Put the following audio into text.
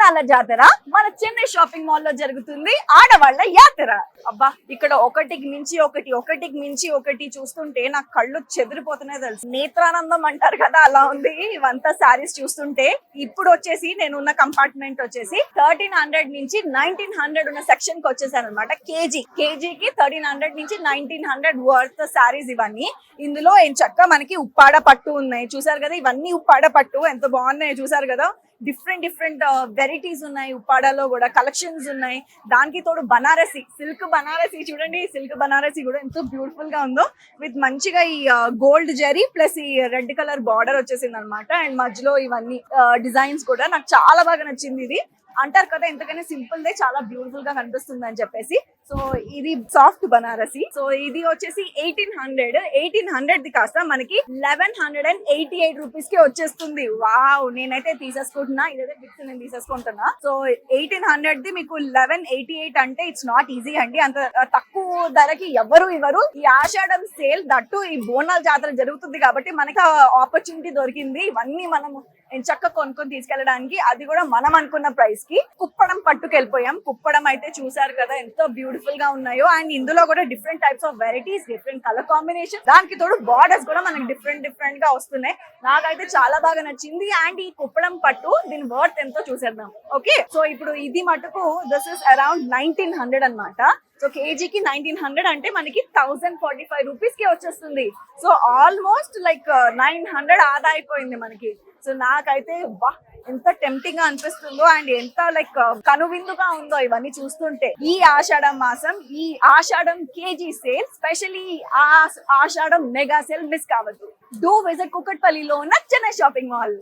బోనాల జాతర మన చెన్నై షాపింగ్ మాల్ లో జరుగుతుంది. ఆడవాళ్ల యాత్ర. అబ్బా, ఇక్కడ ఒకటికి మించి ఒకటి చూస్తుంటే నాకు కళ్ళు చెదిరిపోతున్నాయి తెలుసు. నేత్రానందం అంటారు కదా, అలా ఉంది ఇవంతా శారీస్ చూస్తుంటే. ఇప్పుడు వచ్చేసి నేను ఉన్న కంపార్ట్మెంట్ వచ్చేసి 1300 నుంచి 1900 ఉన్న సెక్షన్ కి వచ్చేసాను అనమాట. కేజీకి 1300 నుంచి 1900 వర్త్ శారీస్ ఇవన్నీ. ఇందులో ఏం చక్క మనకి ఉప్పాడ పట్టు ఉన్నాయి, చూసారు కదా. ఇవన్నీ ఉప్పాడ పట్టు ఎంత బాగున్నాయి చూసారు కదా. డిఫరెంట్ వెరైటీస్ ఉన్నాయి, ఉప్పాడలో కూడా కలెక్షన్స్ ఉన్నాయి. దానికి తోడు బనారసి, సిల్క్ బనారసి చూడండి. సిల్క్ బనారసి కూడా ఎంతో బ్యూటిఫుల్ గా ఉందో, విత్ మంచిగా ఈ గోల్డ్ జరీ ప్లస్ ఈ రెడ్ కలర్ బార్డర్ వచ్చేసింది అనమాట. అండ్ మధ్యలో ఇవన్నీ డిజైన్స్ కూడా నాకు చాలా బాగా నచ్చింది. ఇది అంటారు కదా ఎంతకైనా సింపుల్ దే చాలా బ్యూటిఫుల్ గా కనిపిస్తుంది అని చెప్పేసి. సో ఇది సాఫ్ట్ బనారసి. సో ఇది వచ్చేసి 1800 ది కాస్త మనకి 1188 రూపీస్ కి వచ్చేస్తుంది. వావ్, నేనైతే తీసేసుకుంటున్నా. ఇదైతే ఫిక్స్, నేను తీసేసుకుంటున్నా. సో 1800 ది మీకు 1188 అంటే ఇట్స్ నాట్ ఈజీ అండి. అంత తక్కువ ధరకి ఎవరు ఇవ్వరు. ఈ ఆషాఢం సేల్ దట్టు ఈ బోనాల జాతర జరుగుతుంది కాబట్టి మనకి ఆపర్చునిటీ దొరికింది. ఇవన్నీ మనము చక్కగా కొనుక్కొని తీసుకెళ్ళడానికి, అది కూడా మనం అనుకున్న ప్రైస్ కి. కుప్పడం పట్టుకెళ్ళిపోయాం. కుప్పడం అయితే చూసారు కదా ఎంతో బ్యూటిఫుల్ గా ఉన్నాయో. అండ్ ఇందులో కూడా different types of varieties, different colour combination, దానికి తోడు బార్డర్స్ కూడా మనకి డిఫరెంట్ గా వస్తున్నాయి. నాకైతే చాలా బాగా నచ్చింది. అండ్ ఈ కుప్పడం పట్టు దీని వర్త్ ఎంతో చూసేద్దాం. ఓకే, సో ఇప్పుడు ఇది మటుకు దిస్ ఇస్ అరౌండ్ 1900 అన్నమాట. సో కేజీకి 1900 అంటే మనకి 1045 రూపీస్ కి వచ్చేస్తుంది. సో ఆల్మోస్ట్ లైక్ 900 ఆదా అయిపోయింది మనకి. సో నాకైతే వా, ఎంత టెంప్టింగ్ గా అనిపిస్తుందో అండ్ ఎంత లైక్ కనువిందుగా ఉందో ఇవన్నీ చూస్తుంటే. ఈ ఆషాఢం మాసం, ఈ ఆషాఢం కేజీ సేల్, స్పెషల్లీ ఆషాఢం మెగా సేల్ మిస్ కావద్దు. డూ విజిట్ కుకట్పల్లిలో ఉన్న చెన్నై షాపింగ్ మాల్.